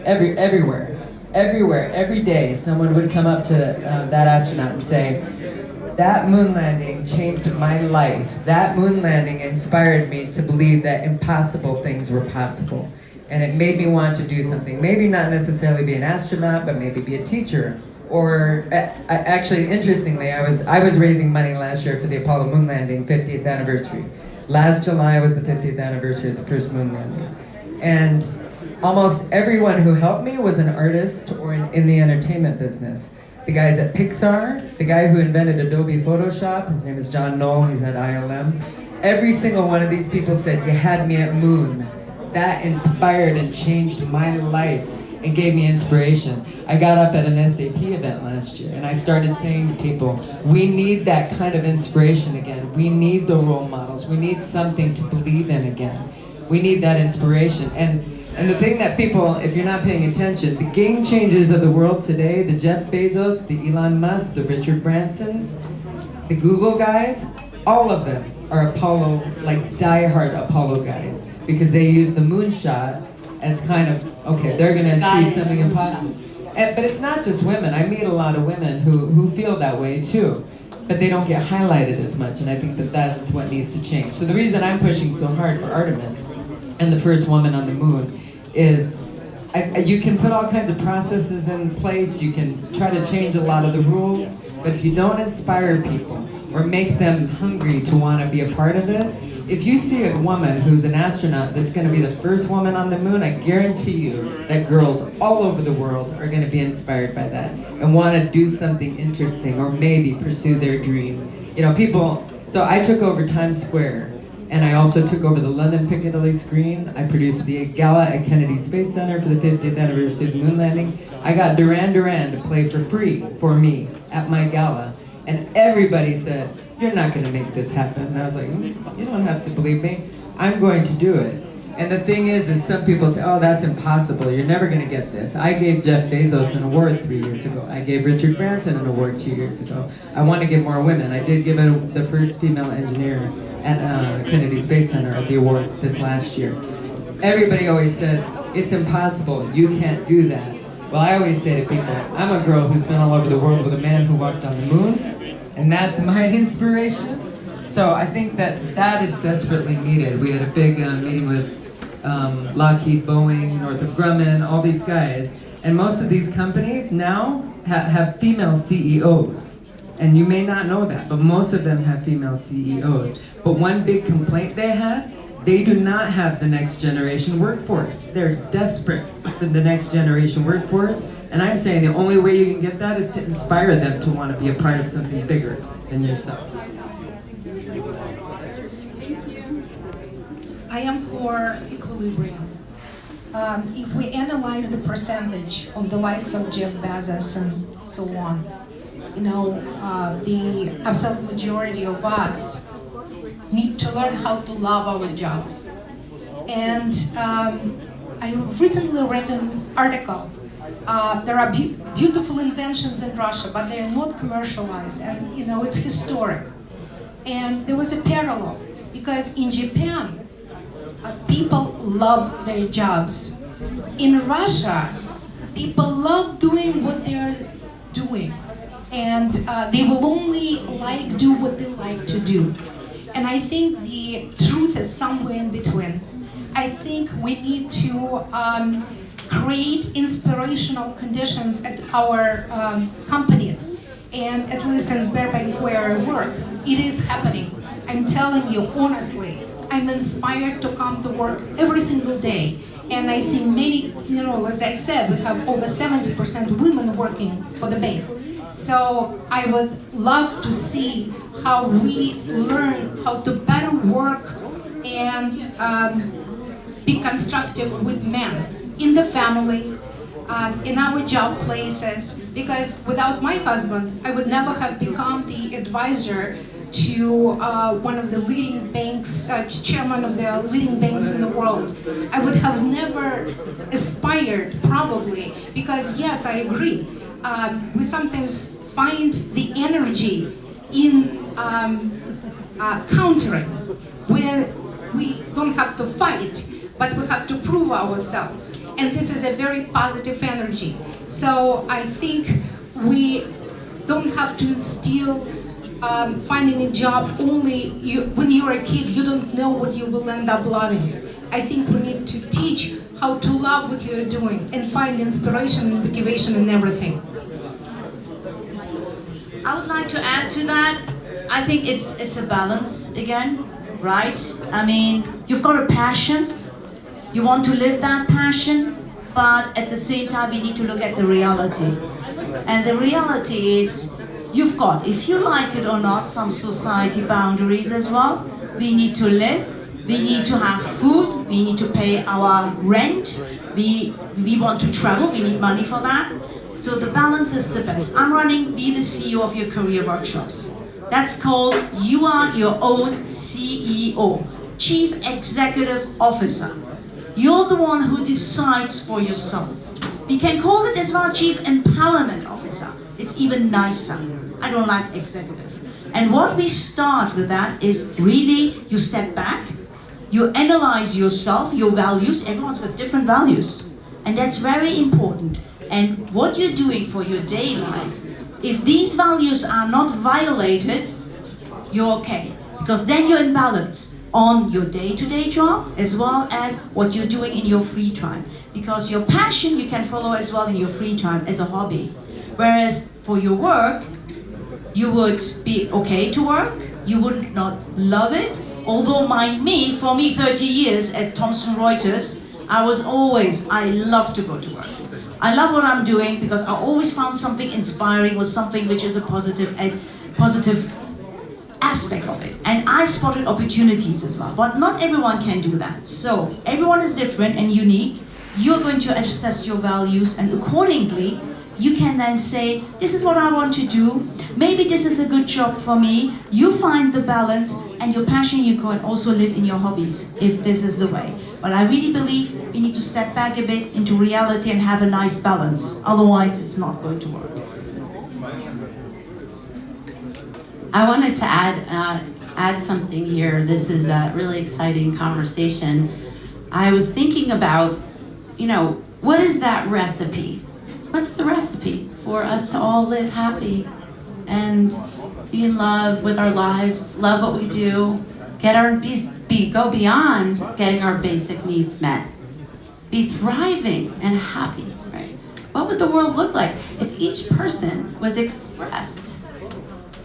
Everywhere, every day, someone would come up to that astronaut and say, "That moon landing changed my life. That moon landing inspired me to believe that impossible things were possible. And it made me want to do something. Maybe not necessarily be an astronaut, but maybe be a teacher." Or actually, interestingly, I was raising money last year for the Apollo moon landing 50th anniversary. Last July was the 50th anniversary of the first moon landing. And almost everyone who helped me was an artist or in the entertainment business. The guys at Pixar, the guy who invented Adobe Photoshop, his name is John Knoll, he's at ILM. Every single one of these people said, "You had me at moon." That inspired and changed my life and gave me inspiration. I got up at an SAP event last year and I started saying to people, we need that kind of inspiration again. We need the role models. We need something to believe in again. We need that inspiration. And the thing that people, if you're not paying attention, the game changers of the world today, the Jeff Bezos, the Elon Musk, the Richard Bransons, the Google guys, all of them are Apollo, like die-hard Apollo guys, because they use the moonshot as kind of, okay, they're gonna achieve something impossible. But it's not just women. I meet a lot of women who feel that way too, but they don't get highlighted as much, and I think that that's what needs to change. So the reason I'm pushing so hard for Artemis and the first woman on the moon is you can put all kinds of processes in place, you can try to change a lot of the rules, but if you don't inspire people or make them hungry to want to be a part of it, if you see a woman who's an astronaut that's going to be the first woman on the moon, I guarantee you that girls all over the world are going to be inspired by that and want to do something interesting or maybe pursue their dream. You know, people, so I took over Times Square and I also took over the London Piccadilly screen. I produced the gala at Kennedy Space Center for the 50th anniversary of the moon landing. I got Duran Duran to play for free for me at my gala. And everybody said, "You're not going to make this happen." And I was like, "You don't have to believe me. I'm going to do it." And the thing is some people say, "Oh, that's impossible. You're never going to get this." I gave Jeff Bezos an award 3 years ago. I gave Richard Branson an award 2 years ago. I want to get more women. I did give the first female engineer at Kennedy Space Center at the award this last year. Everybody always says, "It's impossible. You can't do that." Well, I always say to people, I'm a girl who's been all over the world with a man who walked on the moon, and that's my inspiration. So I think that is desperately needed. We had a big meeting with Lockheed, Boeing, Northrop Grumman, all these guys, and most of these companies now have female CEOs. And you may not know that, but most of them have female CEOs. But one big complaint they have, they do not have the next generation workforce. They're desperate for the next generation workforce. And I'm saying the only way you can get that is to inspire them to want to be a part of something bigger than yourself. Thank you. I am for equilibrium. If we analyze the percentage of the likes of Jeff Bezos and so on, you know, the absolute majority of us need to learn how to love our job. And I recently read an article. There are beautiful inventions in Russia, but they are not commercialized, and you know, it's historic. And there was a parallel, because in Japan, people love their jobs. In Russia, people love doing what they're doing, and they will only do what they like to do. And I think the truth is somewhere in between. I think we need to create inspirational conditions at our companies. And at least in Sberbank where I work, it is happening. I'm telling you honestly, I'm inspired to come to work every single day. And I see many, you know, as I said, we have over 70% women working for the bank. So I would love to see how we learn how to better work and be constructive with men in the family, in our job places, because without my husband, I would never have become the advisor to one of the leading banks, chairman of the leading banks in the world. I would have never aspired, probably, because yes, I agree. We sometimes find the energy in countering, where we don't have to fight, but we have to prove ourselves. And this is a very positive energy. So I think we don't have to instill finding a job only when you're a kid. You don't know what you will end up loving. I think we need to teach how to love what you're doing and find inspiration and motivation in everything. I would like to add to that. I think it's a balance again, right? I mean, you've got a passion. You want to live that passion, but at the same time, you need to look at the reality. And the reality is, you've got, if you like it or not, some society boundaries as well. We need to live. We need to have food. We need to pay our rent. We want to travel. We need money for that. So the balance is the best. I'm running Be the CEO of Your Career workshops. That's called You Are Your Own CEO, Chief Executive Officer. You're the one who decides for yourself. We can call it as well Chief Empowerment Officer. It's even nicer. I don't like executive. And what we start with that is really you step back, you analyze yourself, your values. Everyone's got different values. And that's very important. And what you're doing for your day life, if these values are not violated, you're okay. Because then you're in balance on your day-to-day job as well as what you're doing in your free time. Because your passion you can follow as well in your free time as a hobby. Whereas for your work, you would be okay to work, you would not love it. Although for me 30 years at Thomson Reuters, I love to go to work. I love what I'm doing because I always found something inspiring or something which is a positive aspect of it. And I spotted opportunities as well, but not everyone can do that. So everyone is different and unique. You're going to assess your values and accordingly, you can then say, this is what I want to do. Maybe this is a good job for me. You find the balance and your passion you can also live in your hobbies if this is the way. But I really believe we need to step back a bit into reality and have a nice balance. Otherwise, it's not going to work. I wanted to add something here. This is a really exciting conversation. I was thinking about, what is that recipe? What's the recipe for us to all live happy and be in love with our lives, love what we do, go beyond getting our basic needs met, be thriving and happy, right? What would the world look like if each person was expressed?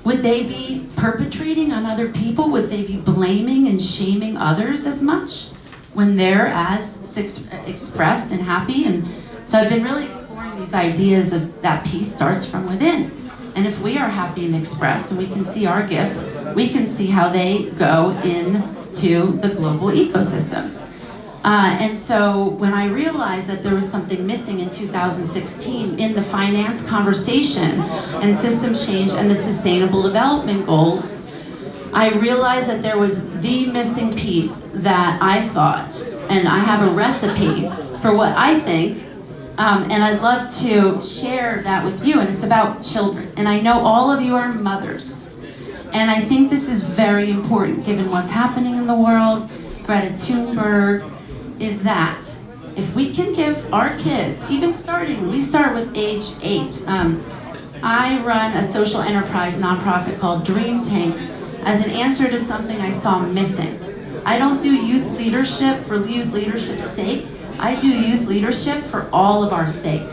Would they be perpetrating on other people? Would they be blaming and shaming others as much when they're as expressed and happy? And so I've been really exploring these ideas of that peace starts from within. And if we are happy and expressed and we can see our gifts, we can see how they go into the global ecosystem. And so when I realized that there was something missing in 2016 in the finance conversation and systems change and the sustainable development goals, I realized that there was the missing piece that I thought, and I have a recipe for what I think, and I'd love to share that with you, and it's about children. And I know all of you are mothers, and I think this is very important given what's happening in the world. Greta Thunberg, is that if we can give our kids, even we start with age 8. I run a social enterprise nonprofit called Dream Tank as an answer to something I saw missing. I don't do youth leadership for youth leadership's sake. I do youth leadership for all of our sake.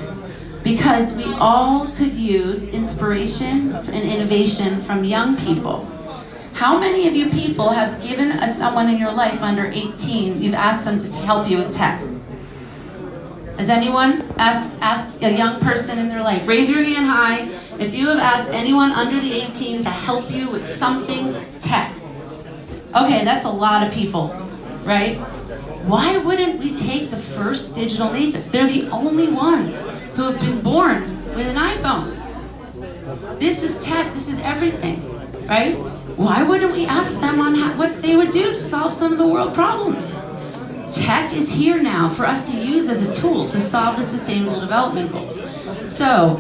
Because we all could use inspiration and innovation from young people. How many of you people have given someone in your life under 18, you've asked them to help you with tech? Has anyone asked a young person in their life? Raise your hand high if you have asked anyone under the 18 to help you with something tech. Okay, that's a lot of people, right? Why wouldn't we take the first digital natives? They're the only ones who have been born with an iPhone. This is tech, this is everything, right? Why wouldn't we ask them on what they would do to solve some of the world problems? Tech is here now for us to use as a tool to solve the sustainable development goals. So,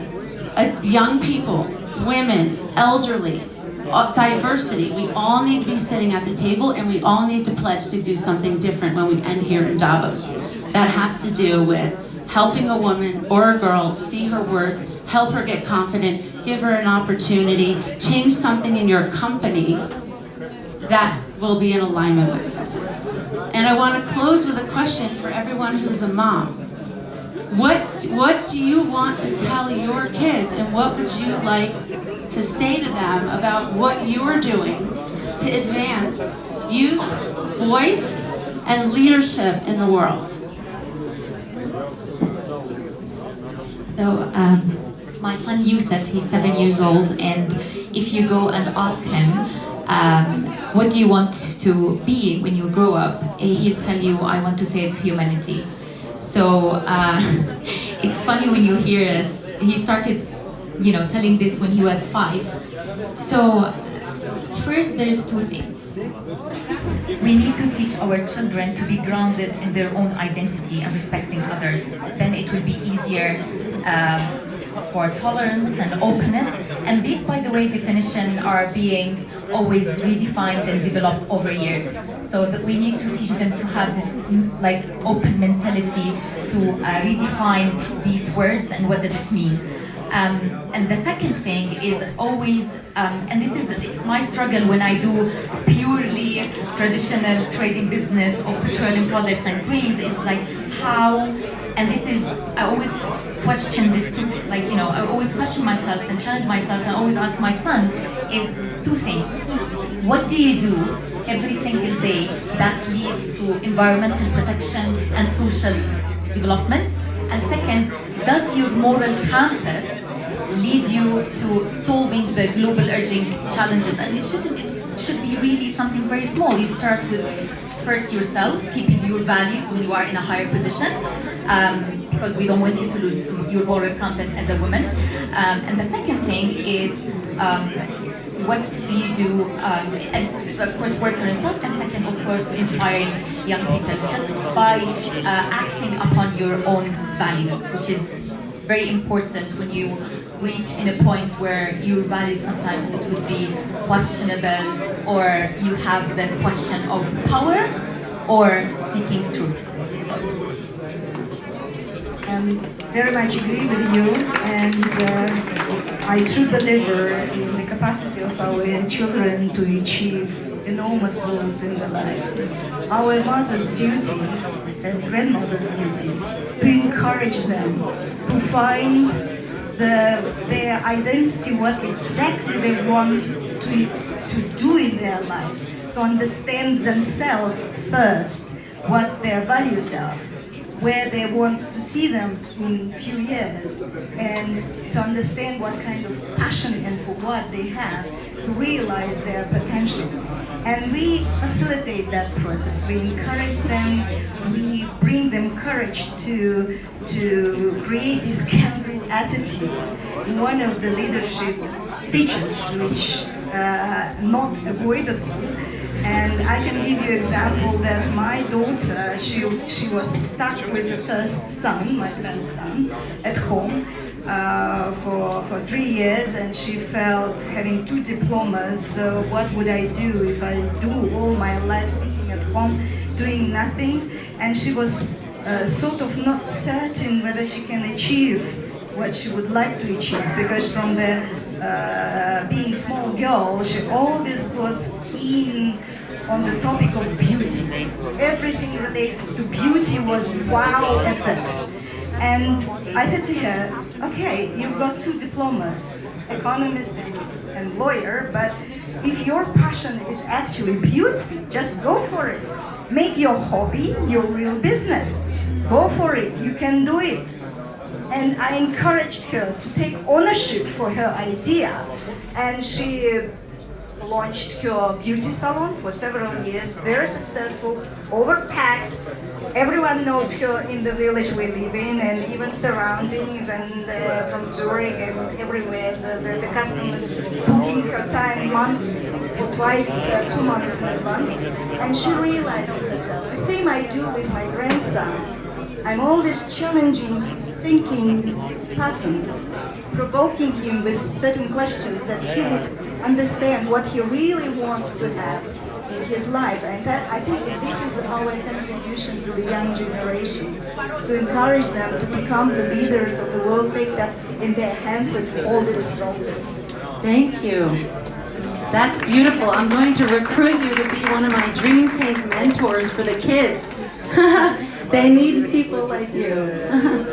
young people, women, elderly, diversity, we all need to be sitting at the table and we all need to pledge to do something different when we end here in Davos. That has to do with helping a woman or a girl see her worth, help her get confident, give her an opportunity, change something in your company, that will be in alignment with this. And I want to close with a question for everyone who's a mom. What do you want to tell your kids, and what would you like to say to them about what you're doing to advance youth, voice, and leadership in the world? So, my son Yusuf, he's 7 years old, and if you go and ask him, what do you want to be when you grow up? He'll tell you, I want to save humanity. So it's funny when you hear us. He started, telling this when he was 5. So first, there's two things. We need to teach our children to be grounded in their own identity and respecting others. Then it will be easier for tolerance and openness. And these, by the way, definitions are being always redefined and developed over years. So that we need to teach them to have this open mentality to redefine these words and what does it mean. And the second thing is always, and it's my struggle when I do purely traditional trading business or petroleum products and grains, is like how, and this is, I always question this too, I always question myself and challenge myself and always ask my son, is two things. What do you do every single day that leads to environmental protection and social development? And second, does your moral compass lead you to solving the global urging challenges? And it should be really something very small. You start with first yourself, keeping your values when you are in a higher position, because we don't want you to lose your moral compass as a woman. And the second thing is, what do you do? And of course, work on yourself, and second, of course, inspiring young people just by acting upon your own values, which is very important when you reach in a point where your values sometimes it would be questionable, or you have the question of power or seeking truth. Very much agree with you, and I truly believe in the capacity of our children to achieve enormous goals in their life. Our mother's duty and grandmother's duty to encourage them to find their identity, what exactly they want to do in their lives, to understand themselves first, what their values are, where they want to see them in a few years, and to understand what kind of passion and for what they have to realize their potential. And we facilitate that process. We encourage them, we bring them courage to create this can-do attitude. One of the leadership features which not avoidable. And I can give you an example that my daughter, she was stuck with her first son, my grandson, at home for 3 years, and she felt having 2 diplomas, so what would I do if I do all my life sitting at home doing nothing? And she was sort of not certain whether she can achieve what she would like to achieve, because from the being small girl, she always was keen on the topic of beauty. Everything related to beauty was wow effect. And I said to her, okay, you've got 2 diplomas, economist and lawyer, but if your passion is actually beauty, just go for it. Make your hobby your real business. Go for it, you can do it. And I encouraged her to take ownership for her idea, and she launched her beauty salon for several years, very successful, overpacked. Everyone knows her in the village we live in, and even surroundings, and from Zurich and everywhere. The customers booking her time months, twice, 2 months in advance. And she realized herself, the same I do with my grandson. I'm always challenging his thinking patterns, provoking him with certain questions that he would understand what he really wants to have in his life. And I think that this is our contribution to the young generation, to encourage them to become the leaders of the world, take that in their hands and hold it strongly. Thank you. That's beautiful. I'm going to recruit you to be one of my Dream Tank mentors for the kids. They need people like you.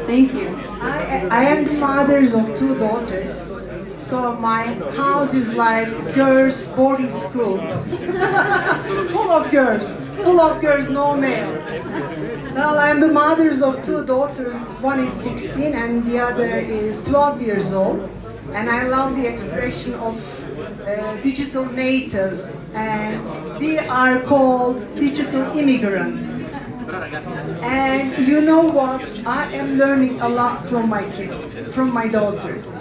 Thank you. I am the mother of 2 daughters, so my house is like girls' boarding school. full of girls, no male. Well, I am the mother of 2 daughters. One is 16 and the other is 12 years old. And I love the expression of digital natives, and they are called digital immigrants. And you know what? I am learning a lot from my kids, from my daughters.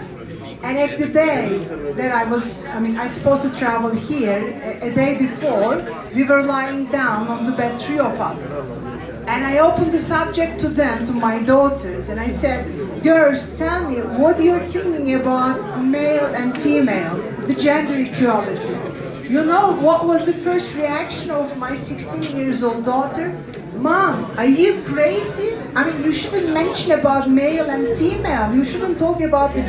And at the day that I was supposed to travel here, a day before, we were lying down on the bed, 3 of us. And I opened the subject to them, to my daughters, and I said, girls, tell me what you're thinking about male and female, the gender equality. You know what was the first reaction of my 16 years old daughter? Mom, are you crazy? You shouldn't mention about male and female. You shouldn't talk about the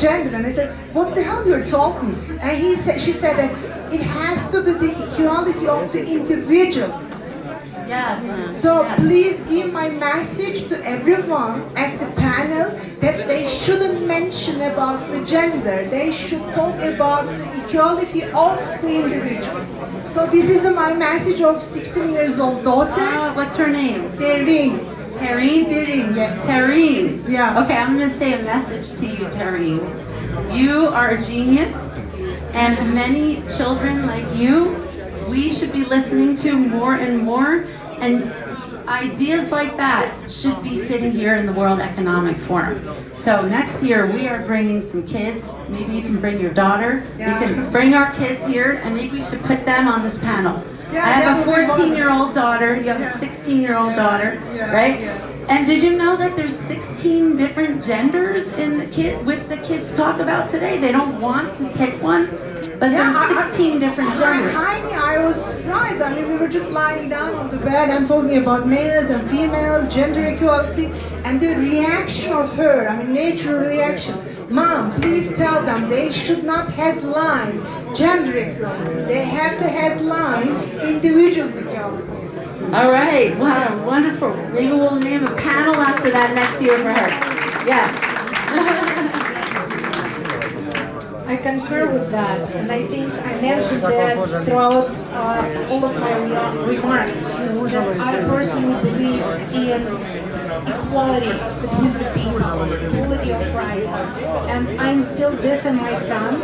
gender. And I said, what the hell you're talking? And she said that it has to be the equality of the individuals. Yes. So please give my message to everyone at the panel that they shouldn't mention about the gender. They should talk about the equality of the individuals. So this is my message of 16 years old daughter. What's her name? Tareen. Tareen? Tareen, yes. Tareen. Yeah. Okay, I'm going to say a message to you, Tareen. You are a genius, and many children like you, we should be listening to more and more, and ideas like that should be sitting here in the World Economic Forum. So next year we are bringing some kids. Maybe you can bring your daughter. Yeah. We can bring our kids here, and maybe we should put them on this panel. Yeah, I have a that would be 14-year-old daughter. You have a 16-year-old daughter, right? Yeah. And did you know that there's 16 different genders in the kids talk about today? They don't want to pick one, but there's 16 different genders. I was surprised. We were just lying down on the bed and talking about males and females, gender equality, and the reaction of her, natural reaction. Mom, please tell them they should not headline gender equality. They have to headline individuals equality. All right, wow, wonderful. Maybe we'll name a panel after that next year for her. Yes. I concur with that, and I think I mentioned that throughout all of my remarks, that I personally believe in equality between the people, equality of rights, and I instilled this in my son,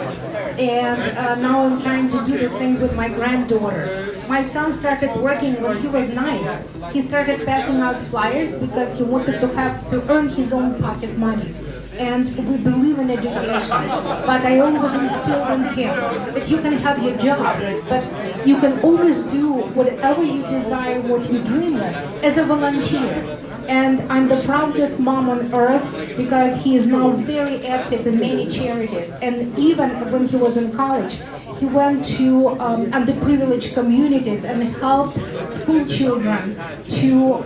and now I'm trying to do the same with my granddaughters. My son started working when he was 9. He started passing out flyers because he wanted to earn his own pocket money. And we believe in education, but I always instilled in him that you can have your job, but you can always do whatever you desire, what you dream of, as a volunteer. And I'm the proudest mom on earth because he is now very active in many charities. And even when he was in college, he went to underprivileged communities and helped school children to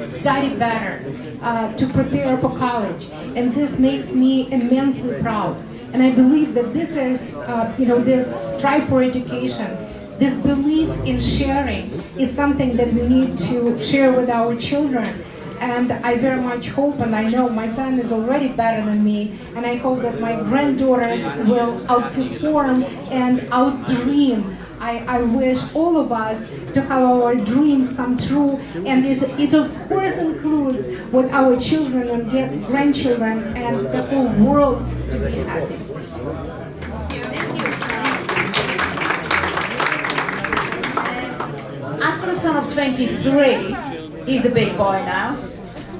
study better, to prepare for college. And this makes me immensely proud. And I believe that this is, this strive for education, this belief in sharing is something that we need to share with our children. And I very much hope, and I know my son is already better than me, and I hope that my granddaughters will outperform and outdream. I wish all of us to have our dreams come true, and it of course includes with our children and grandchildren and the whole world to be happy. I've got a son of 23. He's a big boy now.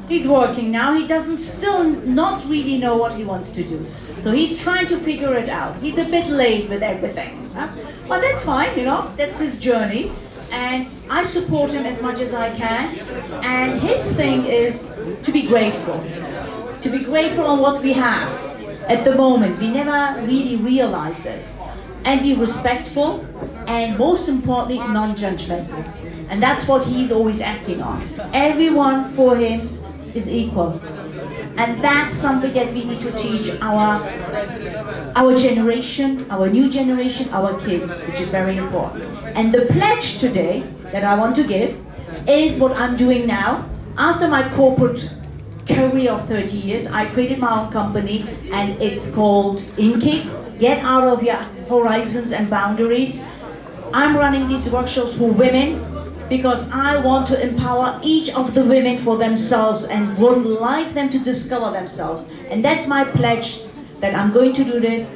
He's working now. He doesn't still not really know what he wants to do. So he's trying to figure it out. He's a bit late with everything. But that's fine, that's his journey. And I support him as much as I can. And his thing is to be grateful. To be grateful on what we have at the moment. We never really realize this. And be respectful, and most importantly, non-judgmental. And that's what he's always acting on. Everyone for him is equal. And that's something that we need to teach our generation, our new generation, our kids, which is very important. And the pledge today that I want to give is what I'm doing now. After my corporate career of 30 years, I created my own company, and it's called Inkick. Get out of your horizons and boundaries. I'm running these workshops for women because I want to empower each of the women for themselves and would like them to discover themselves. And that's my pledge, that I'm going to do this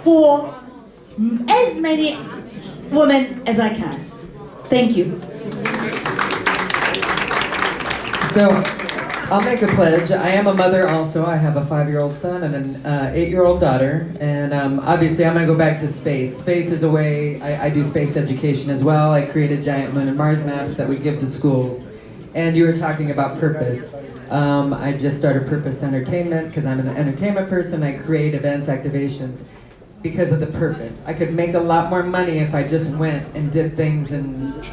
for as many women as I can. Thank you. So, I'll make a pledge. I am a mother also. I have a 5-year-old son and an 8-year-old daughter. And obviously I'm going to go back to space. Space is a way, I do space education as well. I created giant moon and Mars maps that we give to schools. And you were talking about purpose. I just started Purpose Entertainment because I'm an entertainment person. I create events, activations because of the purpose. I could make a lot more money if I just went and did things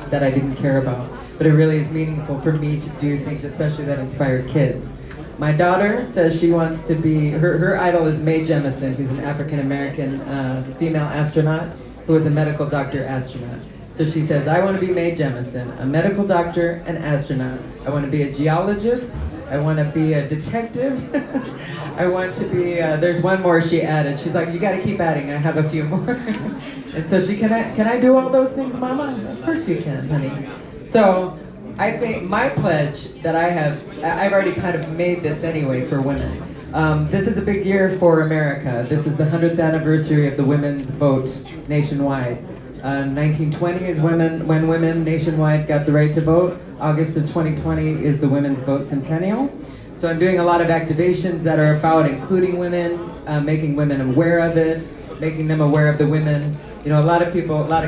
that I didn't care about. But it really is meaningful for me to do things, especially that inspire kids. My daughter says she wants to be, her idol is Mae Jemison, who's an African-American female astronaut who is a medical doctor astronaut. So she says, I want to be Mae Jemison, a medical doctor and astronaut. I want to be a geologist. I want to be a detective. I want to be, there's one more she added. She's like, you got to keep adding. I have a few more. And so she, can I do all those things, Mama? Of course you can, honey. So I think my pledge that I have, I've already kind of made this anyway for women. This is a big year for America. This is the 100th anniversary of the women's vote nationwide. 1920 is when women nationwide got the right to vote. August of 2020 is the women's vote centennial. So I'm doing a lot of activations that are about including women, making women aware of it, making them aware of the women. You know, a lot of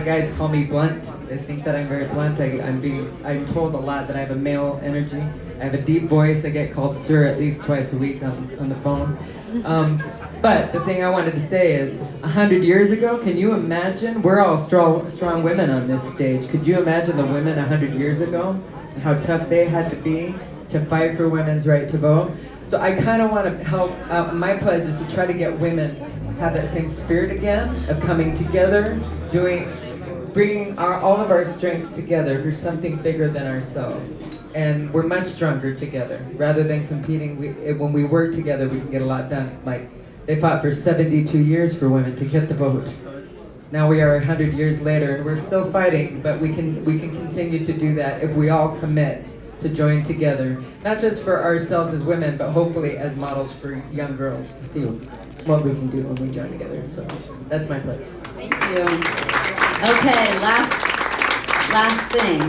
guys call me blunt. They think that I'm very blunt. I'm told a lot that I have a male energy. I have a deep voice. I get called sir at least twice a week on the phone. But the thing I wanted to say is, 100 years ago, can you imagine? We're all strong women on this stage. Could you imagine the women 100 years ago and how tough they had to be to fight for women's right to vote? So I kind of want to help. My pledge is to try to get women have that same spirit again of coming together, bringing all of our strengths together for something bigger than ourselves. And we're much stronger together. Rather than competing, when we work together, we can get a lot done. Like, they fought for 72 years for women to get the vote. Now we are 100 years later, and we're still fighting, but we can continue to do that if we all commit to join together, not just for ourselves as women, but hopefully as models for young girls to see what we can do when we join together. So that's my pledge. Thank you. Okay, last thing.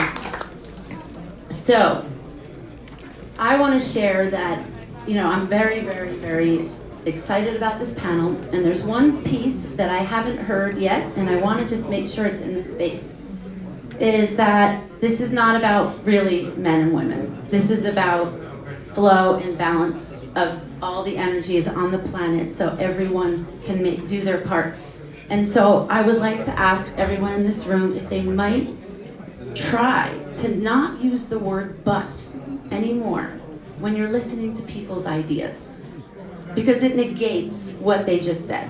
So, I want to share that, I'm very, very, very excited about this panel, and there's one piece that I haven't heard yet, and I want to just make sure it's in the space, is that this is not about really men and women. This is about flow and balance of all the energies on the planet so everyone can do their part. And so I would like to ask everyone in this room if they might try to not use the word but anymore when you're listening to people's ideas, because it negates what they just said.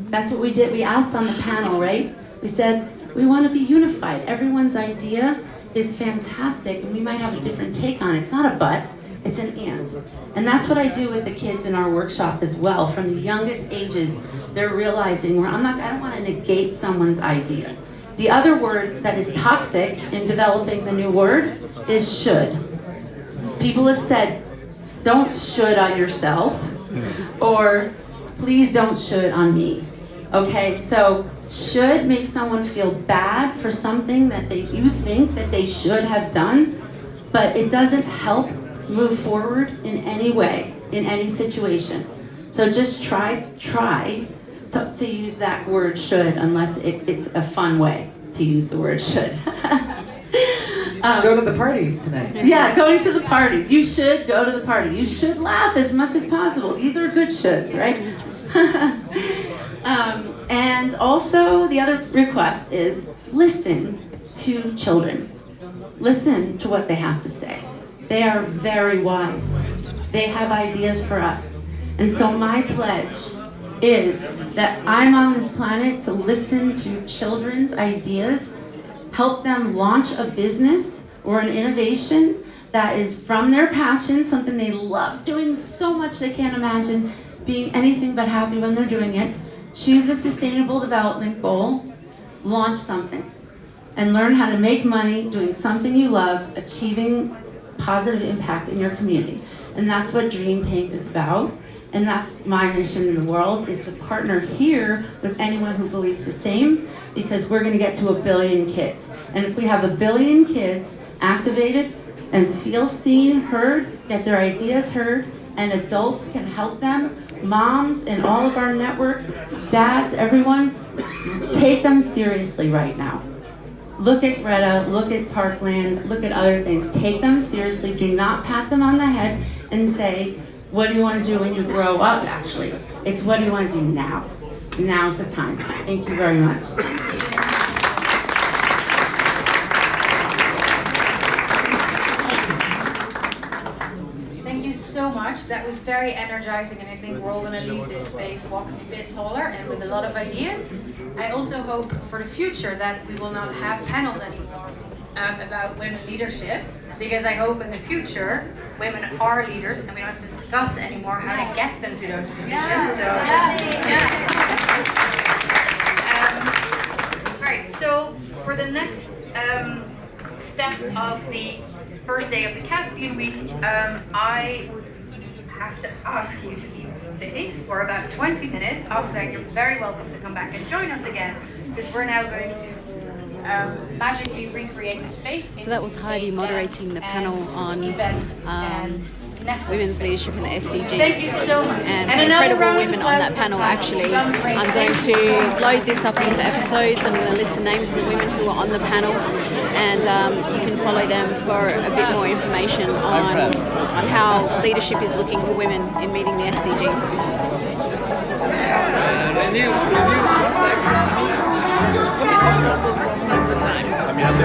That's what we did. We asked on the panel, right? We said, we want to be unified. Everyone's idea is fantastic, and we might have a different take on it. It's not a but, it's an and. And that's what I do with the kids in our workshop as well. From the youngest ages, they're realizing, I don't want to negate someone's idea. The other word that is toxic in developing the new word is should. People have said, don't should on yourself, or please don't should on me. Okay, so should make someone feel bad for something that you think that they should have done, but it doesn't help move forward in any way, in any situation. So just try to use that word should, unless it's a fun way to use the word should. Go to the parties tonight. Yeah, going to the parties. You should go to the party. You should laugh as much as possible. These are good shoulds, right? And also, the other request is listen to children. Listen to what they have to say. They are very wise. They have ideas for us. And so my pledge is that I'm on this planet to listen to children's ideas, help them launch a business or an innovation that is from their passion, something they love doing so much they can't imagine being anything but happy when they're doing it. Choose a sustainable development goal, launch something, and learn how to make money doing something you love, achieving positive impact in your community. And that's what Dream Tank is about. And that's my mission in the world, is to partner here with anyone who believes the same, because we're gonna get to 1 billion kids. And if we have 1 billion kids activated and feel seen, heard, get their ideas heard, and adults can help them, moms and all of our network, dads, everyone, take them seriously right now. Look at Greta, look at Parkland, look at other things. Take them seriously. Do not pat them on the head and say, what do you want to do when you grow up, actually? It's what do you want to do now? Now's the time. Thank you very much. Thank you so much. That was very energizing, and I think we're all going to leave this space walking a bit taller and with a lot of ideas. I also hope for the future that we will not have panels anymore about women leadership, because I hope in the future women are leaders and we don't have to discuss anymore how to get them to those positions. Right, so for the next step of the first day of the Caspian Week, I would have to ask you to leave the space for about 20 minutes. After that, you're very welcome to come back and join us again, because we're now going to magically recreate the space. So that was Heidi moderating the panel on women's leadership in the SDGs. Thank you so much. And some incredible women on that panel, actually. I'm going to load this up into episodes. I'm going to list the names of the women who are on the panel, and you can follow them for a bit more information on how leadership is looking for women in meeting the SDGs.